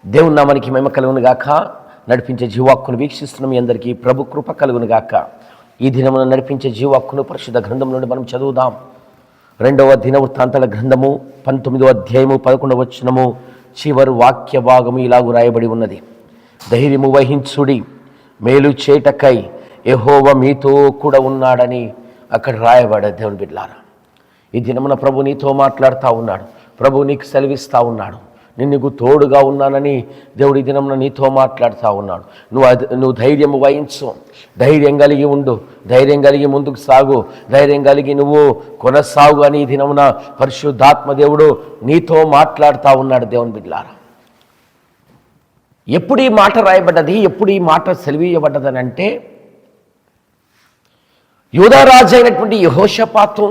దేవుని నామానికి మహిమ కలుగును గాక. నడిపించే జీవాక్కును వీక్షిస్తున్న మీ అందరికీ ప్రభు కృప కలుగును గాక. ఈ దినమును నడిపించే జీవాక్కును పరిశుద్ధ గ్రంథం నుండి మనం చదువుదాం. 2వ దినవృత్తాంతాల గ్రంథము 19వ అధ్యాయము 11వ వచనము చివరి వాక్య భాగము ఇలాగు రాయబడి ఉన్నది. ధైర్యము వహించుడి, మేలు చేటకై యెహోవా మీతో కూడా ఉన్నాడని అక్కడ రాయబడే. దేవుని బిడ్డలారా, ఈ దినమున ప్రభు నీతో మాట్లాడుతూ ఉన్నాడు. ప్రభు నీకు సెలవిస్తూ ఉన్నాడు. నిన్ను తోడుగా ఉన్నానని దేవుడు ఈ దినమున నీతో మాట్లాడుతూ ఉన్నాడు. నువ్వు ధైర్యం వహించు, ధైర్యం కలిగి ఉండు, ధైర్యం కలిగి ముందుకు సాగు, ధైర్యం కలిగి నువ్వు కొనసాగు అని ఈ దినమున పరిశుద్ధాత్మ దేవుడు నీతో మాట్లాడుతూ ఉన్నాడు. దేవుని బిడ్డలారా, ఎప్పుడు ఈ మాట రాయబడ్డది, ఎప్పుడు ఈ మాట సెలవీయబడ్డదని అంటే, యూదారాజు అయినటువంటి యెహోషాపాతు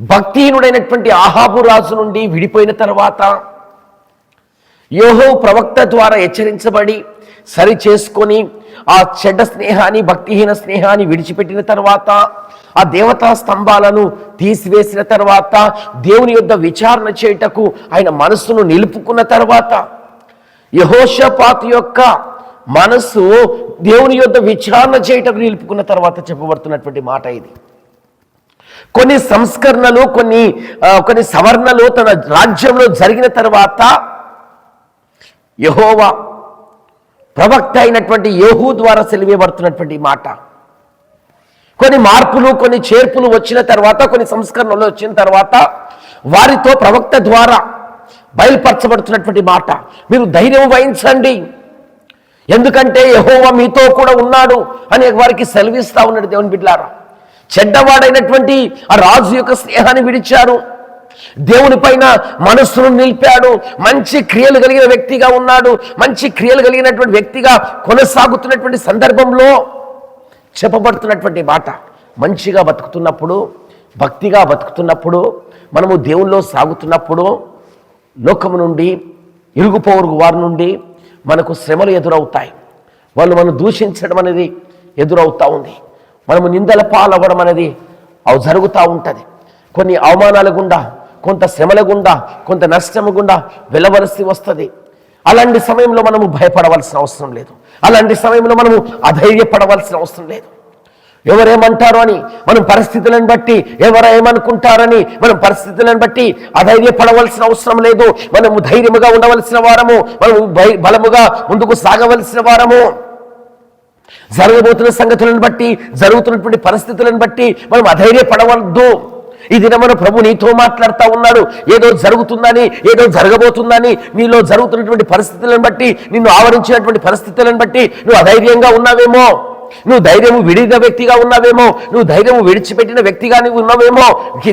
భక్తిహీనుడైనటువంటి ఆహాబు రాజు నుండి విడిపోయిన తర్వాత, యెహోవా ప్రవక్త ద్వారా హెచ్చరించబడి సరి చేసుకొని ఆ చెడ్డ స్నేహాన్ని, భక్తిహీన స్నేహాన్ని విడిచిపెట్టిన తర్వాత, ఆ దేవతా స్తంభాలను తీసివేసిన తర్వాత, దేవుని యొద్ద విచారణ చేయుటకు ఆయన మనస్సును నిలుపుకున్న తర్వాత, యెహోషాపాతు యొక్క మనస్సు దేవుని యొద్ద విచారణ చేయుటకు నిలుపుకున్న తర్వాత చెప్పబడుతున్నటువంటి మాట ఇది. కొన్ని సంస్కరణలు, కొన్ని సవరణలు తన రాజ్యంలో జరిగిన తర్వాత, యెహోవా ప్రవక్త అయినటువంటి యేహూ ద్వారా సెలవేయబడుతున్నటువంటి మాట. కొన్ని మార్పులు, కొన్ని చేర్పులు వచ్చిన తర్వాత, కొన్ని సంస్కరణలు వచ్చిన తర్వాత వారితో ప్రవక్త ద్వారా బయలుపరచబడుతున్నటువంటి మాట, మీరు ధైర్యం వహించండి, ఎందుకంటే యెహోవా మీతో కూడా ఉన్నాడు అని వారికి సెలవిస్తా ఉన్నాడు. దేవుని బిడ్డలారా, చెడ్డవాడైనటువంటి ఆ రాజు యొక్క స్నేహాన్ని విడిచారు, దేవుని పైన మనస్సును నిలిపాడు, మంచి క్రియలు కలిగిన వ్యక్తిగా ఉన్నాడు, మంచి క్రియలు కలిగినటువంటి వ్యక్తిగా కొనసాగుతున్నటువంటి సందర్భంలో చెప్పబడుతున్నటువంటి మాట, మంచిగా బతుకుతున్నప్పుడు, భక్తిగా బతుకుతున్నప్పుడు, మనము దేవుల్లో సాగుతున్నప్పుడు, లోకము నుండి, ఇరుగు పొరుగు వారి నుండి మనకు శ్రమలు ఎదురవుతాయి. వాళ్ళు మనం దూషించడం అనేది ఎదురవుతూ ఉంది. మనము నిందల పాలవ్వడం అనేది జరుగుతూ ఉంటుంది. కొన్ని అవమానాల గుండా, కొంత శ్రమల గుండా, కొంత నష్టము గుండా వెళ్ళవలసి వస్తుంది. అలాంటి సమయంలో మనము భయపడవలసిన అవసరం లేదు. అలాంటి సమయంలో మనము అధైర్యపడవలసిన అవసరం లేదు. ఎవరేమంటారో అని మనం పరిస్థితులను బట్టి, ఎవరేమనుకుంటారని మనం పరిస్థితులను బట్టి అధైర్యపడవలసిన అవసరం లేదు. మనము ధైర్యముగా ఉండవలసిన వారము, మనము బలముగా ముందుకు సాగవలసిన వారము. జరగబోతున్న సంగతులను బట్టి, జరుగుతున్నటువంటి పరిస్థితులను బట్టి మనం అధైర్యపడవద్దు. ఈ దినమున ప్రభు నీతో మాట్లాడుతూ ఉన్నాడు. ఏదో జరుగుతుందని, ఏదో జరగబోతుందని, నీలో జరుగుతున్నటువంటి పరిస్థితులను బట్టి, నిన్ను ఆవరించినటువంటి పరిస్థితులను బట్టి నువ్వు అధైర్యంగా ఉన్నావేమో, నువ్వు ధైర్యము విడిన వ్యక్తిగా ఉన్నావేమో, నువ్వు ధైర్యము విడిచిపెట్టిన వ్యక్తిగా నువ్వు ఉన్నావేమో.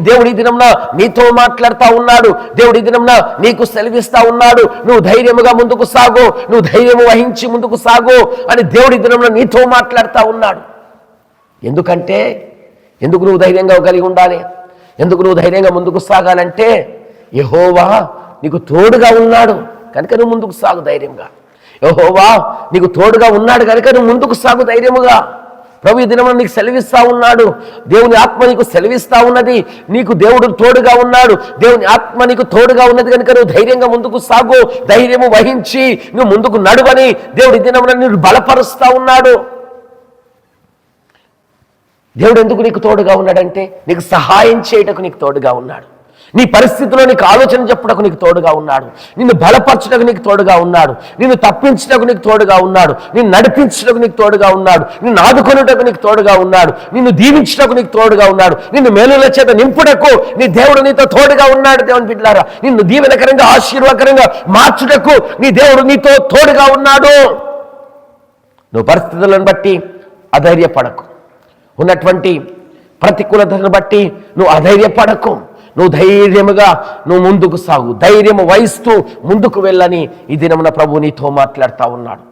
దేవుడి దినంన నీతో మాట్లాడుతూ ఉన్నాడు. దేవుడి దినంన నీకు సెలవిస్తా ఉన్నాడు. నువ్వు ధైర్యముగా ముందుకు సాగు, నువ్వు ధైర్యము వహించి ముందుకు సాగు అని దేవుడి దినంన నీతో మాట్లాడుతూ ఉన్నాడు. ఎందుకంటే, ఎందుకు నువ్వు ధైర్యంగా కలిగి ఉండాలి, ఎందుకు నువ్వు ధైర్యంగా ముందుకు సాగాలంటే, యెహోవా నీకు తోడుగా ఉన్నాడు కనుక నువ్వు ముందుకు సాగు ధైర్యంగా. యెహోవా నీకు తోడుగా ఉన్నాడు కనుక నువ్వు ముందుకు సాగు ధైర్యముగా. ప్రభు ఈ దినమున నీకు సెలవిస్తా ఉన్నాడు. దేవుని ఆత్మ నీకు సెలవిస్తా ఉన్నది. నీకు దేవుడు తోడుగా ఉన్నాడు, దేవుని ఆత్మ నీకు తోడుగా ఉన్నది కనుక నువ్వు ధైర్యంగా ముందుకు సాగు, ధైర్యము వహించి నువ్వు ముందుకు నడువని దేవుడి దినమున నిన్ను బలపరుస్తా ఉన్నాడు. దేవుడు ఎందుకు నీకు తోడుగా ఉన్నాడంటే, నీకు సహాయం చేయటకు నీకు తోడుగా ఉన్నాడు. నీ పరిస్థితిలో నీకు ఆలోచన చెప్పుటకు నీకు తోడుగా ఉన్నాడు. నిన్ను బలపరచుటకు నీకు తోడుగా ఉన్నాడు. నిన్ను తప్పించుటకు నీకు తోడుగా ఉన్నాడు. నిన్ను నడిపించుటకు నీకు తోడుగా ఉన్నాడు. నిన్ను ఆదుకొనుటకు నీకు తోడుగా ఉన్నాడు. నిన్ను దీవించుటకు నీకు తోడుగా ఉన్నాడు. నిన్ను మేలుల చేత నింపుటకు నీ దేవుడు నీతో తోడుగా ఉన్నాడు. దేవుని బిడ్డలారా, నిన్ను దీవెనకరంగా, ఆశీర్వాదకరంగా మార్చుటకు నీ దేవుడు నీతో తోడుగా ఉన్నాడు. నువ్వు పరిస్థితులను బట్టి అధైర్యపడకు, ఉన్నటువంటి ప్రతికూలతను బట్టి నువ్వు అధైర్యపడకు. నువ్వు ధైర్యముగా నువ్వు ముందుకు సాగు, ధైర్యము వహిస్తూ ముందుకు వెళ్ళని ఈ దినమున ప్రభు నీతో మాట్లాడుతూ ఉన్నాడు.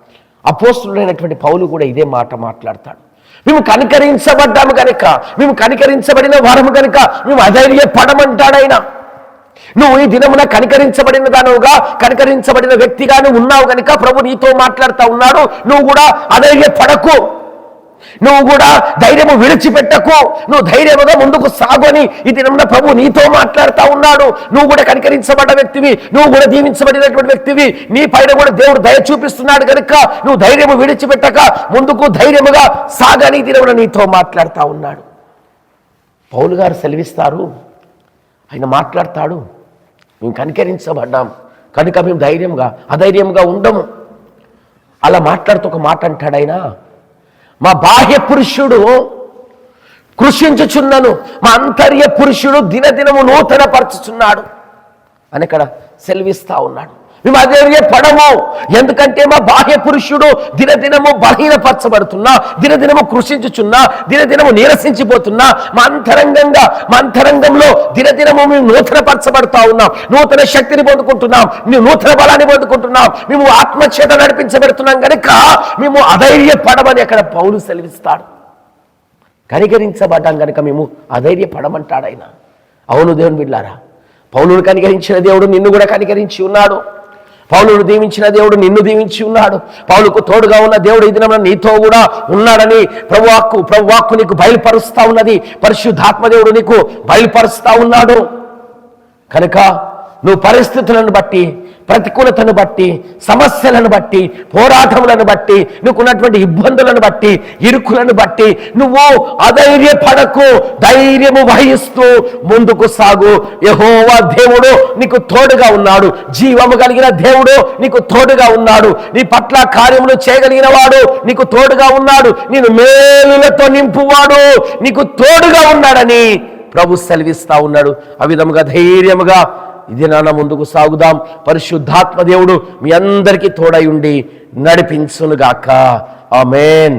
అపోస్తులైనటువంటి పౌలు కూడా ఇదే మాట మాట్లాడతాడు. మేము కనికరించబడ్డాము కనుక, మేము కనికరించబడిన వారము కనుక మేము అధైర్యపడమంటాడు ఆయన. నువ్వు ఈ దినమున కనికరించబడిన దానుగా, కనికరించబడిన వ్యక్తిగా నువ్వు ఉన్నావు కనుక ప్రభు నీతో మాట్లాడుతూ ఉన్నాడు. నువ్వు కూడా అధైర్యపడకు. నువ్వు కూడా ధైర్యము విడిచిపెట్టకు, నువ్వు ధైర్యముగా ముందుకు సాగు అని ఈ దినమున ప్రభు నీతో మాట్లాడుతూ ఉన్నాడు. నువ్వు కూడా కనికరించబడ్డ వ్యక్తివి, నువ్వు కూడా దీవించబడినటువంటి వ్యక్తివి, నీ పైన కూడా దేవుడు దయ చూపిస్తున్నాడు కనుక నువ్వు ధైర్యము విడిచిపెట్టక ముందుకు ధైర్యముగా సాగని ఈ దినమున నీతో మాట్లాడుతూ ఉన్నాడు. పౌలు గారు సెలవిస్తారు, ఆయన మాట్లాడతాడు, మేము కనికరించబడ్డాం కనుక మేము అధైర్యంగా ఉండము. అలా మాట్లాడుతూ ఒక మాట అంటాడు ఆయన, మా బాహ్య పురుషుడు కృషించుచున్నను, మా అంతర్య పురుషుడు దినదినము నూతన పరచుచున్నాడు అని ఇక్కడ సెలవిస్తా ఉన్నాడు. మేము అధైర్యపడము, ఎందుకంటే మా బాహ్య పురుషుడు దినదినము బలహీనపరచబడుతున్నా, దినదినము కృషించుచున్నా, దినదినము నీరసించిపోతున్నా, మా అంతరంగంలో దినదినము మేము నూతనపరచబడుతూ ఉన్నాం, నూతన శక్తిని పొందుకుంటున్నాం, మేము నూతన బలాన్ని పొందుకుంటున్నాం, మేము ఆత్మచేత నడిపించబడుతున్నాం కనుక మేము అధైర్యపడమని అక్కడ పౌలు సెలవిస్తాడు. కనికరించబడ్డాం కనుక మేము అధైర్యపడమంటాడు ఆయన. అవును దేవుని బిడ్డలారా, పౌలును కనికరించిన దేవుడు నిన్ను కూడా కనికరించి ఉన్నాడు. పౌలును దీవించిన దేవుడు నిన్ను దీవించి ఉన్నాడు. పౌలుకు తోడుగా ఉన్న దేవుడు ఈ దినమున నీతో కూడా ఉన్నాడని ప్రభువాక్కు నీకు బయలుపరుస్తా ఉన్నది. పరిశుద్ధాత్మ దేవుడు నీకు బయలుపరుస్తా ఉన్నాడు. కనుక నువ్వు పరిస్థితులను బట్టి, ప్రతికూలతను బట్టి, సమస్యలను బట్టి, పోరాటములను బట్టి, నీకున్నటువంటి ఇబ్బందులను బట్టి, ఇరుకులను బట్టి నువ్వు అధైర్యపడకు, ధైర్యము వహిస్తూ ముందుకు సాగు. యెహోవా దేవుడు నీకు తోడుగా ఉన్నాడు, జీవము కలిగిన దేవుడు నీకు తోడుగా ఉన్నాడు, నీ పట్ల కార్యములు చేయగలిగిన వాడు నీకు తోడుగా ఉన్నాడు, నేను మేలులతో నింపువాడు నీకు తోడుగా ఉన్నాడని ప్రభు సెలవిస్తా ఉన్నాడు. ఆ విధముగా ధైర్యముగా ఇది నాన్న ముందుకు సాగుదాం. పరిశుద్ధాత్మ దేవుడు మీ అందరికీ తోడై ఉండి నడిపించునుగాక. ఆమేన్.